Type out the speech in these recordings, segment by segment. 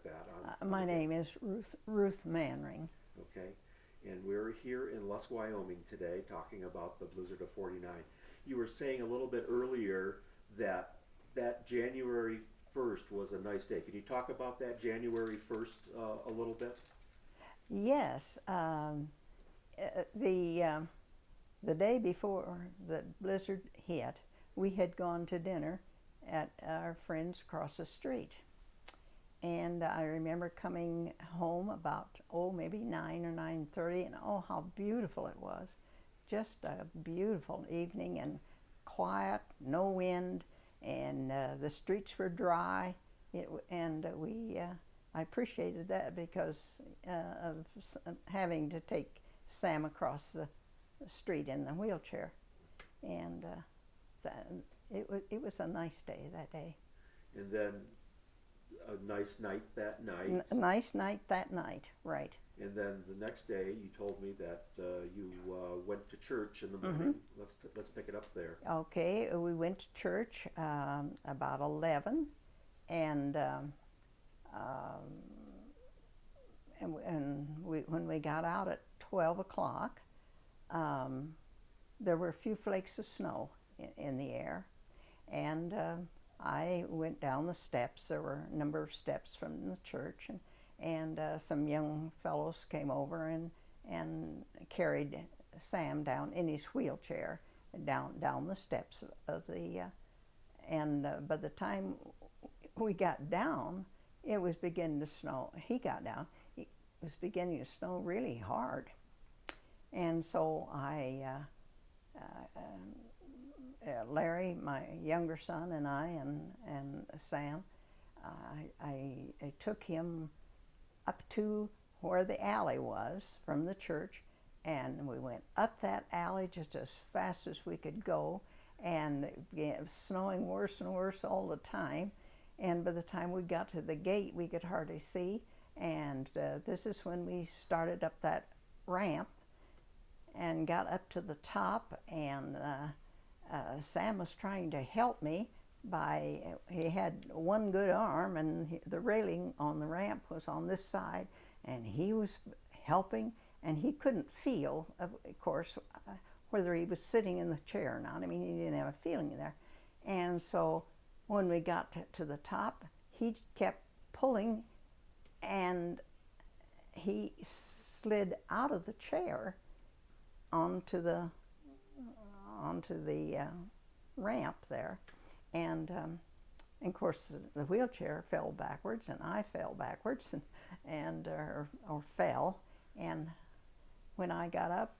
that My name is Ruth Manring. Okay, and we're here in Lusk, Wyoming today talking about the blizzard of '49. You were saying a little bit earlier that January 1st was a nice day. Can you talk about that January 1st a little bit? Yes, uh, the um, the day before the blizzard hit, we had gone to dinner at our friends across the street, and I remember coming home about maybe 9 or 9:30, and how beautiful it was! Just a beautiful evening and quiet, no wind, and the streets were dry. And I appreciated that because of having to take Sam across the street in the wheelchair, and that, it was a nice day that day. And then a nice night that night. A nice night that night, right? And then the next day, you told me that you went to church in the Mm-hmm. morning. Let's pick it up there. Okay, we went to church about 11, and when we got out at 12 o'clock, there were a few flakes of snow in the air, and I went down the steps. There were a number of steps from the church, and some young fellows came over and carried Sam down in his wheelchair down the steps of the. And by the time we got down, it was beginning to snow. He got down. It was beginning to snow really hard, and so Larry, my younger son, and and Sam, I took him up to where the alley was from the church, and we went up that alley just as fast as we could go, and it was snowing worse and worse all the time. And by the time we got to the gate, we could hardly see. And this is when we started up that ramp and got up to the top, and Sam was trying to help me he had one good arm, and the railing on the ramp was on this side, and he was helping, and he couldn't feel, of course, whether he was sitting in the chair or not. I mean, he didn't have a feeling there. And so when we got to the top, he kept pulling, and he slid out of the chair onto the ramp there, and of course the wheelchair fell backwards, and I fell backwards, and or fell. And when I got up,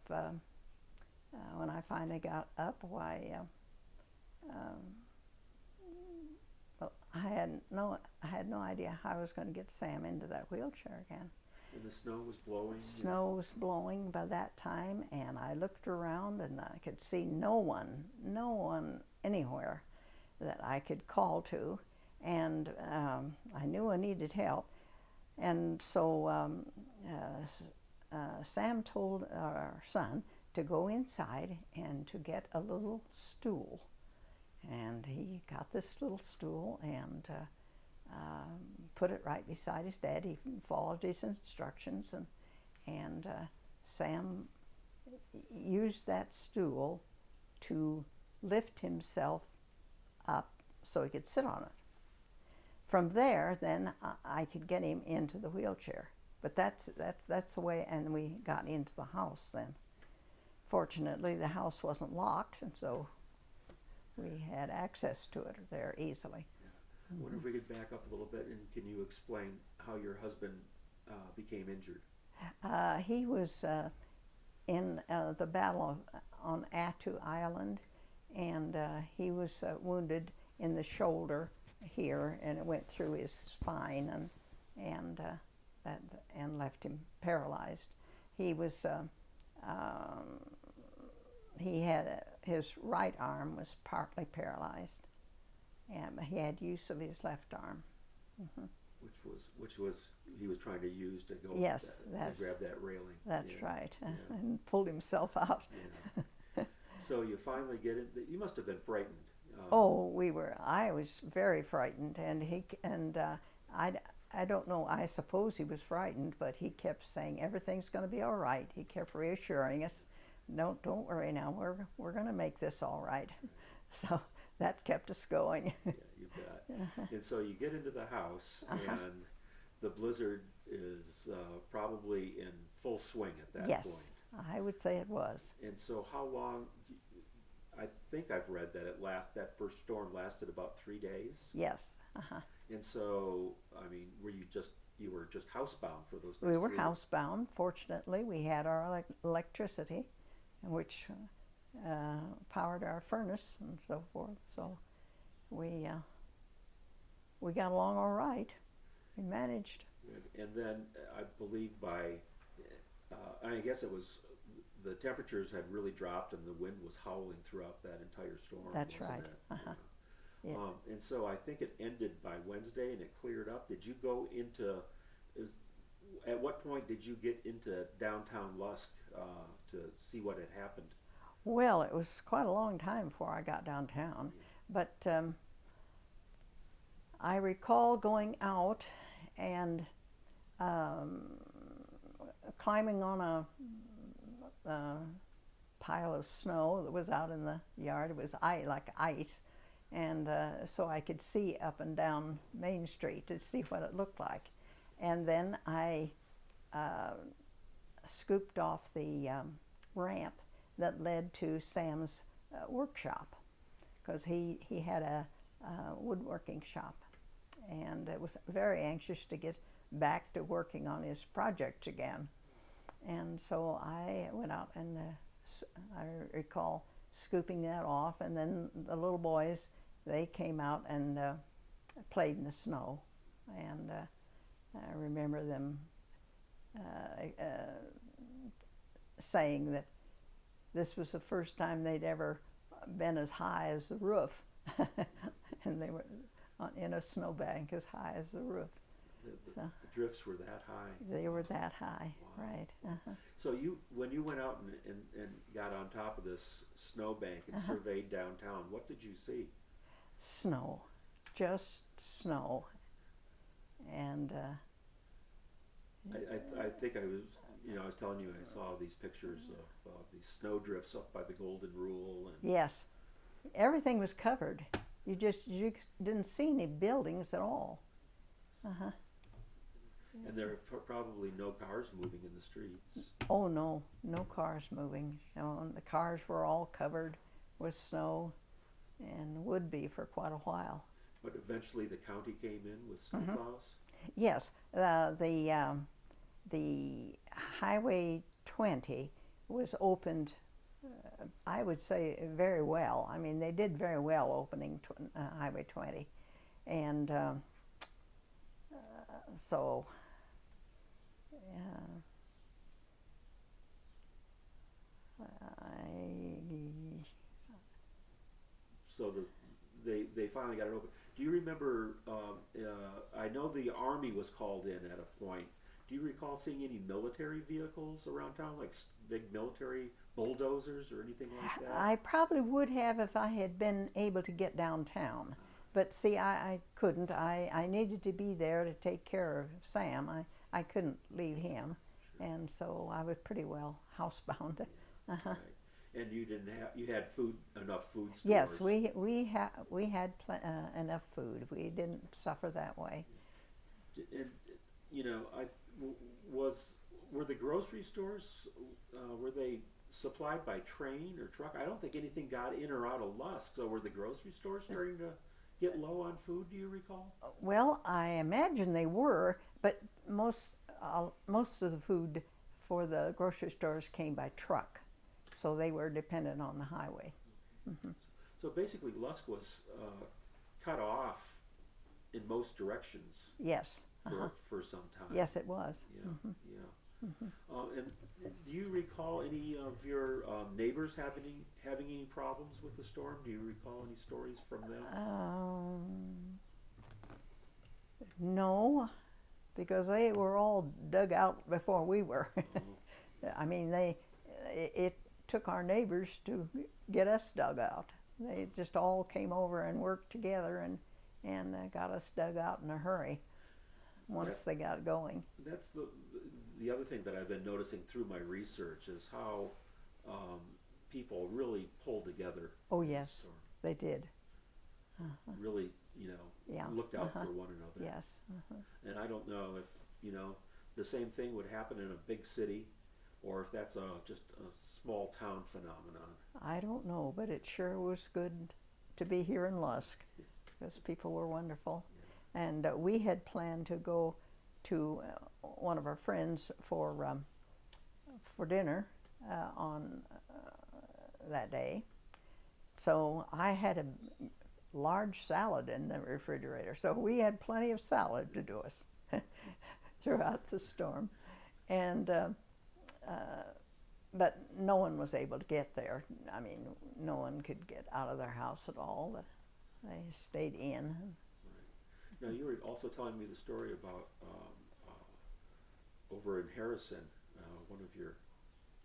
when I finally got up, why, well, I had no idea how I was going to get Sam into that wheelchair again. And the snow was blowing. Snow was blowing by that time, and I looked around, and I could see no one anywhere that I could call to, and I knew I needed help. And so Sam told our son to go inside and to get a little stool, and he got this little stool and put it right beside his dad. He followed his instructions, and Sam used that stool to lift himself up so he could sit on it. From there, then I could get him into the wheelchair. But that's the way, and we got into the house then. Fortunately, the house wasn't locked, and so we had access to it there easily. I wonder if we could back up a little bit, and can you explain how your husband became injured? He was in the battle on Attu Island, and he was wounded in the shoulder here, and it went through his spine and left him paralyzed. He was he had his right arm was partly paralyzed, and he had use of his left arm. Mm-hmm. Which was he was trying to use to go Yes, to grab that railing. That's Yeah. right, Yeah. and pulled himself out. Yeah. So you finally get it. You must have been frightened. Oh, we were. I was very frightened, and I don't know, I suppose he was frightened, but he kept saying everything's going to be all right. He kept reassuring us, don't worry now, we're going to make this all right. So that kept us going. Yeah, you bet. And so you get into the house, and the blizzard is probably in full swing at that Yes, point. I would say it was. And so how long, I think I've read that that first storm lasted about 3 days? Yes. And so, I mean, you were just housebound for those next We were 3 housebound. Fortunately, we had our electricity, which powered our furnace and so forth. So we got along all right. We managed. And then I believe I guess it was, the temperatures had really dropped and the wind was howling throughout that entire storm. That's wasn't right. it? Yeah. And so I think it ended by Wednesday and it cleared up. Did you go into, at what point did you get into downtown Lusk to see what had happened? Well, it was quite a long time before I got downtown, but I recall going out and climbing on a pile of snow that was out in the yard. It was like ice, and so I could see up and down Main Street to see what it looked like. And then I scooped off the ramp that led to Sam's workshop, because he had a woodworking shop, and was very anxious to get back to working on his projects again. And so I went out and I recall scooping that off, and then the little boys, they came out and played in the snow, and I remember them saying that this was the first time they'd ever been as high as the roof, and they were in a snowbank as high as the roof. The drifts were that high? They were that high, wow. right. So when you went out and got on top of this snowbank and surveyed downtown, what did you see? Snow, just snow. And I think I was telling you, I saw these pictures of these snow drifts up by the Golden Rule. And yes, everything was covered. You didn't see any buildings at all. And there are probably no cars moving in the streets. Oh no, no cars moving. And the cars were all covered with snow, and would be for quite a while. But eventually the county came in with snowplows? Yes, the Highway 20 was opened, I would say, very well. I mean, they did very well opening Highway 20. And so, So they finally got it open. Do you remember, I know the Army was called in at a point. Do you recall seeing any military vehicles around town, like big military bulldozers or anything like that? I probably would have if I had been able to get downtown. But see, I couldn't. I needed to be there to take care of Sam. I couldn't leave him. Sure. And so I was pretty well housebound. Right. And you had enough food stores? Yes, we had enough food. We didn't suffer that way. And were the grocery stores, were they supplied by train or truck? I don't think anything got in or out of Lusk. So were the grocery stores starting to get low on food? Do you recall? Well, I imagine they were, but most of the food for the grocery stores came by truck, so they were dependent on the highway. So basically, Lusk was cut off in most directions. Yes. For some time. Yes, it was. Yeah, and do you recall any of your neighbors having any problems with the storm? Do you recall any stories from them? No, because they were all dug out before we were. I mean, it took our neighbors to get us dug out. They just all came over and worked together and got us dug out in a hurry. once they got going. That's the other thing that I've been noticing through my research is how people really pulled together. Oh, in the yes, storm. they did. Really, Yeah. looked out for one another. Yes. And I don't know if, the same thing would happen in a big city or if that's just a small town phenomenon. I don't know, but it sure was good to be here in Lusk because people were wonderful. Yeah. And we had planned to go to one of our friends for dinner on that day. So I had a large salad in the refrigerator. So we had plenty of salad to do us throughout the storm. And but no one was able to get there. I mean, no one could get out of their house at all. They stayed in. Right. Now, you were also telling me the story about over in Harrison,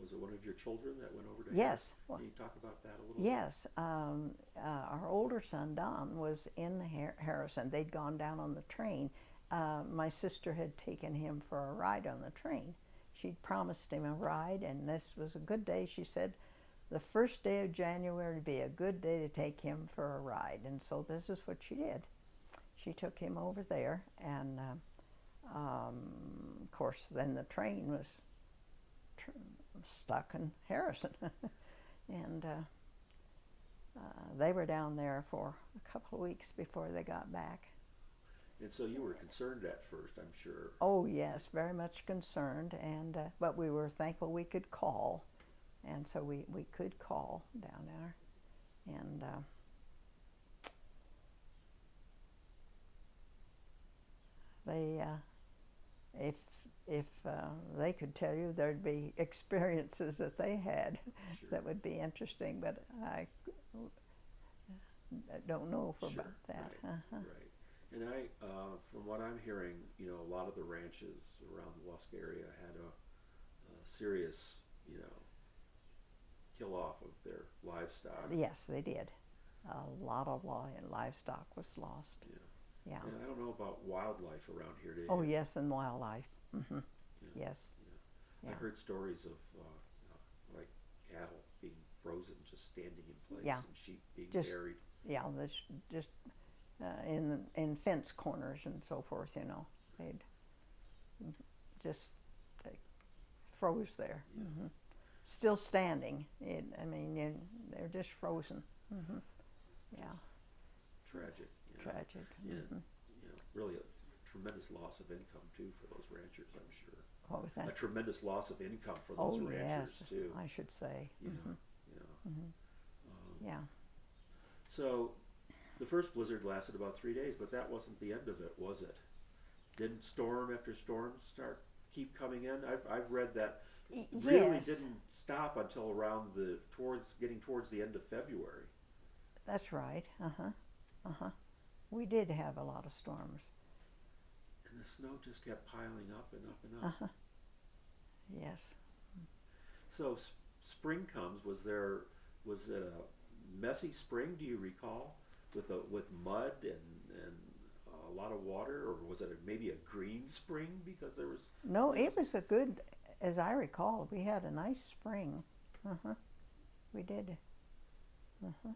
was it one of your children that went over to Yes. Harrison? Can you talk about that a little bit? Yes. Our older son, Don, was in Harrison. They'd gone down on the train. My sister had taken him for a ride on the train. She'd promised him a ride, and this was a good day. She said the first day of January would be a good day to take him for a ride. And so this is what she did. She took him over there, and of course, then the train was stuck in Harrison. And they were down there for a couple of weeks before they got back. And so you were concerned at first, I'm sure. Oh yes, very much concerned, and but we were thankful we could call, and so we could call down there, and they if they could tell you, there'd be experiences that they had Sure. that would be interesting, but I don't know Sure. about that. Right. Right. And from what I'm hearing, a lot of the ranches around the Lusk area had a serious, kill off of their livestock. Yes, they did. A lot of livestock was lost. Yeah. Yeah. And I don't know about wildlife around here. Do you? Oh yes, and wildlife. Mm-hmm. Yeah. Yes. Yeah. I heard stories of like cattle being frozen, just standing in place, Yeah. and sheep being Just- buried. Yeah, just in fence corners and so forth. They'd just they froze there. Yeah. Mm-hmm. Still standing. They're just frozen. Mm-hmm. It's Yeah. just tragic. Tragic. And Mm-hmm. really a tremendous loss of income too for those ranchers, I'm sure. What was A that? tremendous loss of income for those Oh ranchers yes, too. I should say. Yeah. Mm-hmm. Yeah. Mm-hmm. Yeah. So the first blizzard lasted about 3 days, but that wasn't the end of it, was it? Didn't storm after storm keep coming in? I've read that really Yes. didn't stop until around getting towards the end of February. That's right. We did have a lot of storms. And the snow just kept piling up and up and up. Yes. So spring comes. Was it a messy spring? Do you recall with mud and a lot of water, or was it maybe a green spring because there was? No, it was a good, as I recall, we had a nice spring. We did.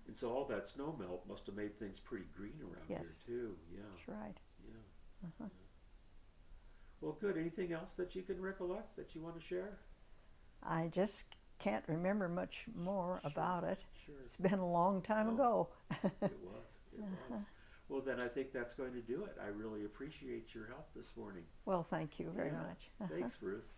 And so all that snow melt must have made things pretty green around Yes. here too. Yeah. That's right. Yeah. Yeah. Well, good. Anything else that you can recollect that you want to share? I just can't remember much more Sure. about it. Sure. It's been a long time Oh. ago. It was. It was. Well, then I think that's going to do it. I really appreciate your help this morning. Well, thank you very Yeah. much. Thanks, Ruth.